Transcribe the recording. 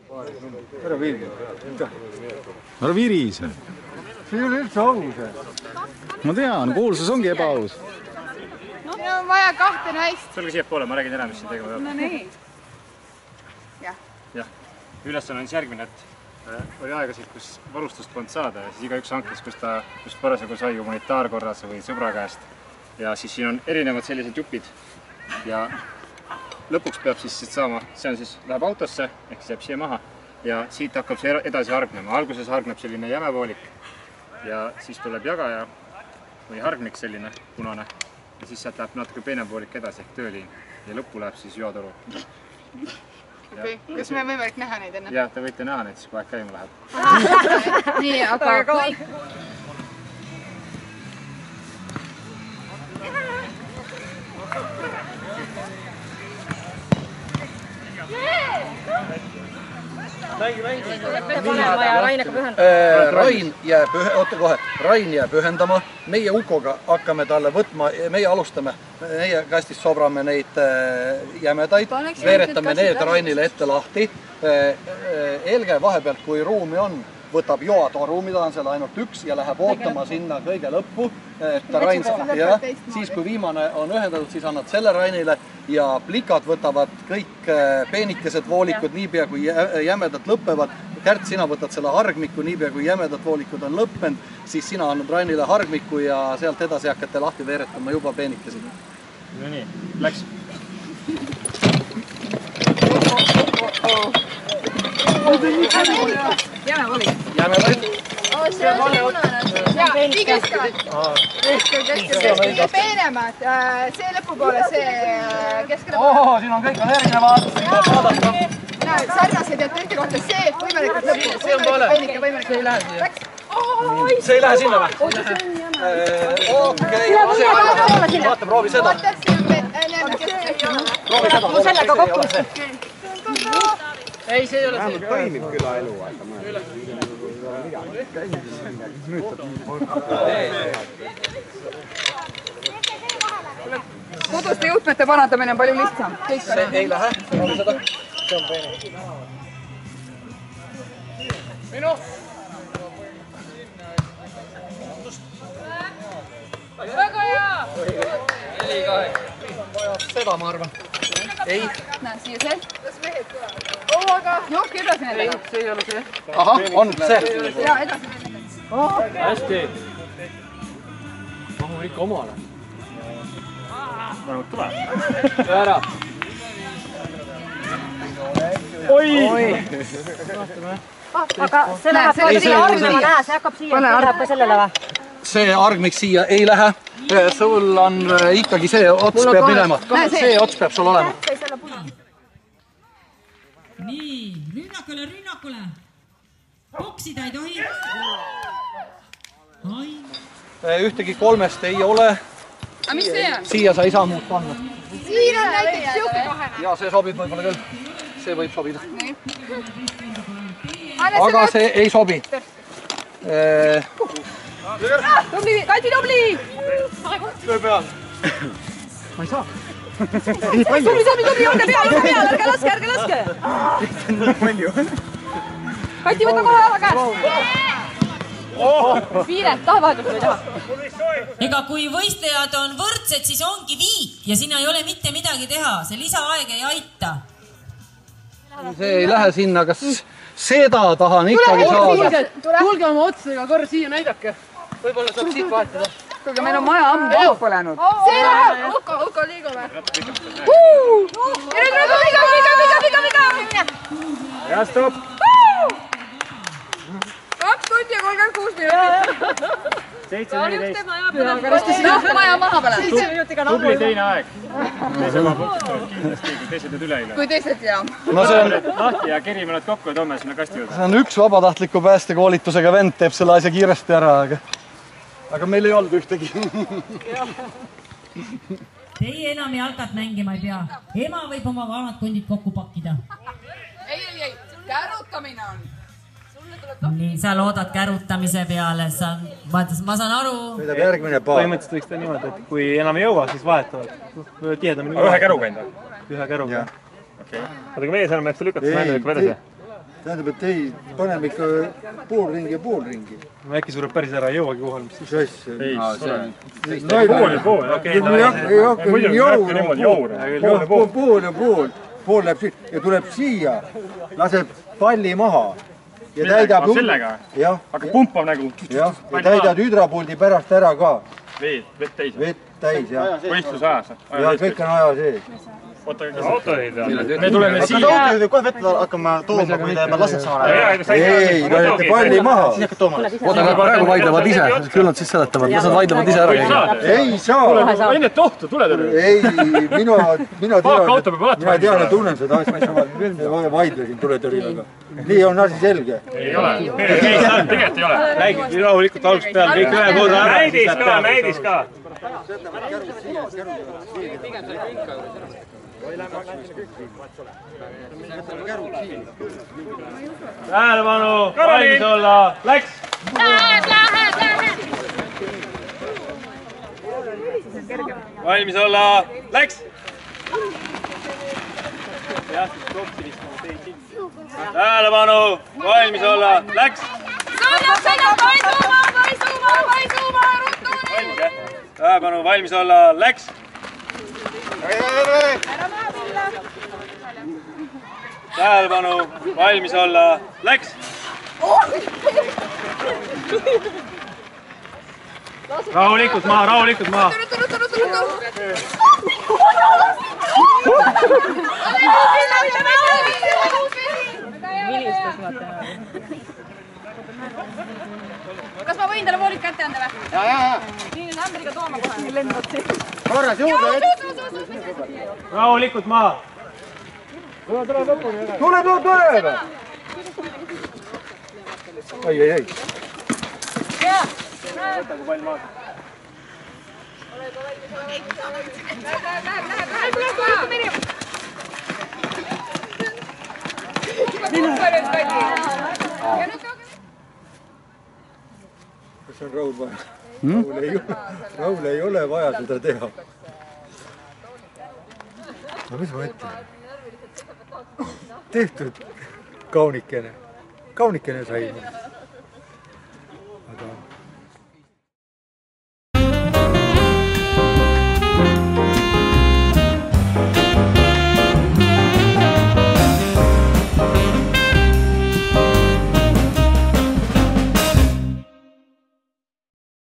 Ära viiri. Ära virise. See ei ole üldse aus. Ma tean, kuulsus ongi ebaaus. Meil on vaja 2 naist. Tulge siia poole, ma räägin ära, mis siin tegema peab. No nii. Jah. Ülesanne on siis järgmine, et oli aegasid, kus varustust polnud saada ja siis igaüks hankis, kus parasjagu sai humanitaarkorras või sõbra käest. Ja siis siin on erinevad sellised jupid ja lõpuks peab siis saama, see on siis, läheb autosse, ehk siis jääb siia maha ja siit hakkab see edasi hargnema. Alguses hargneb selline jämevoolik ja siis tuleb jagaja või hargnik selline punane ja siis sealt läheb natuke peenem voolik edasi ehk tööliin ja lõppu läheb siis joatoru. Okei, kas me võimalik näha neid enne? Jah, te võite näha neid siis, kui aeg käima läheb. Nii, aga kui... Rain jääb ühendama, meie Ukoga hakkame talle võtma, meie alustame, meie kästist sobrame neid jämedaid, veeretame need Rainile ette lahti. Elge vahepealt, kui ruumi on, võtab joatoru, mida on seal ainult üks ja läheb ootama sinna kõige lõppu. Siis kui viimane on ühendatud, siis annad selle Rainile ja plikad võtavad kõik peenikesed voolikud niipea kui jämedad lõpevad. Kärt, sina võtad selle hargmiku niipea kui jämedad voolikud on lõppenud, siis sina annad Rainile hargmiku ja sealt edasi hakkate lahti veeretama juba peenikesed. No nii, läks. Jämedaid. See on punane. Jaa, nii keskele. Kõige peenemad, see lõpupoole, see keskele. Siin on kõik on erinevad. Sarnased ja teiste kohta see võimalikult lõppu. See on vale. See ei lähe siia. See ei lähe sinna või? Okei. Vaata, proovi seda. Proovi seda. Mul sellega kokku. Ei, see ei ole siin. Toimib küla elu, aga ma koduste juhtmete parandamine on palju lihtsam. See ei lähe. Proovi seda. See on peene. Minu! Väga hea! Seda ma arvan. Ei. Näe, siia see. Kas mehed tulevad? Jookki edasi nendega. see ei ole see. Aha, on see. Jaa, edasi. Hästi. Mahu ikka omale. Vähemalt tuleb. Ära. Oi! Aga see läheb siia armima näha, see hakkab siia, see läheb ka sellele või? See argmik siia ei lähe. Sul on ikkagi see ots peab minema. See ots peab sul olema. Nii, rünnakule. Boksida ei tohi. Ühtegi 3 ei ole. Aga mis see on? Siia sa ei saa muud panna. Siin on näiteks siuke kahene. Ja see sobib võib-olla küll. See võib sobida. Aga see ei sobi. Tubli, Kati, tubli! Töö peal. Ma ei saa. Tubli, olge peal, ärge laske! Kati, võta kohe ära käest! Viired, taha vahetus või taha? Ega kui võistlejad on võrdsed, siis ongi viik ja sinna ei ole mitte midagi teha. See lisaaeg ei aita. See ei lähe sinna, kas seda tahan ikkagi saada. Tulge oma otsadega korra siia näidake. Võib-olla saab siit vahetada. Kuulge, meil on maja ammu maha põlenud. See läheb! Uko, liigume! Viga! Ja stopp! 2 tundi ja 36 minutit. 7.14. Maja maha põlenud. Tubli teine aeg. Teise oma punktid tuleb kindlasti, kui teised jääd üle. Kui teised jah. Lahti ja kerime nad kokku ja toome sinna kasti juurde. See on üks vabatahtliku päästekoolitusega vend, teeb selle asja kiiresti ära, aga meil ei olnud ühtegi. Teie enam jalkat mängima ei pea. Ema võib oma vanad kondid kokku pakkida. Ei. Kärutamine on. Nii, sa loodad kärutamise peale. Ma saan aru. Järgmine paar. Põhimõtteliselt võiks ta niimoodi, et kui enam ei jõua, siis vahetavad. Tihedamini. Ühe käruga enda? Ühe käruga. Okei. Aga meie saame, eks sa lükata, siis määnne lükkab edasi. Tähendab, et ei, paneme ikka pool ringi. Äkki sureb päris ära, ei jõuagi kohal, mis siis? Ei, pool läheb siia ja tuleb siia, laseb palli maha ja täidab... Sellega? Hakkab pumpab nagu? Ja täidad hüdrapuldi pärast ära ka. Vett täis? Vett täis, jah. Võistlus ajas? Ja kõik on aja sees. Oota, kas autojuhid on? Me tuleme siia. Kas autojuhid kohe vett hakkama tooma, kui te lased saama? Ei, lasete palli maha. Oota, nad praegu vaidlevad ise, küll nad siis seletavad, las nad vaidlevad ise ära. Ei saa. Enne tohtu, tule tõrju. Ei, mina tean ja tunnen seda asja. Vaidlesin tuletõrjega. Nii on asi selge. Ei ole. Tegelikult ei ole. Räägi rahulikult algusest peale, kõik ühe korda ära. Näidis ka. Tähelepanu, valmis olla, läks! Valmis olla, läks! Tähelepanu, valmis olla, läks! Tähelepanu, valmis olla, läks! Tähelepanu, valmis olla, läks! Rahulikult maa! Kas ma võin talle voolid kätte anda või? Jaa. Nii nüüd ämberiga tooma kohe. Lendad siin. Korras juurde. Rahulikult maa! Tule! Ei. Kas on Raul vaja? Raul ei ole vaja seda teha. No mis ma ütlen? Tehtud kaunikene sai.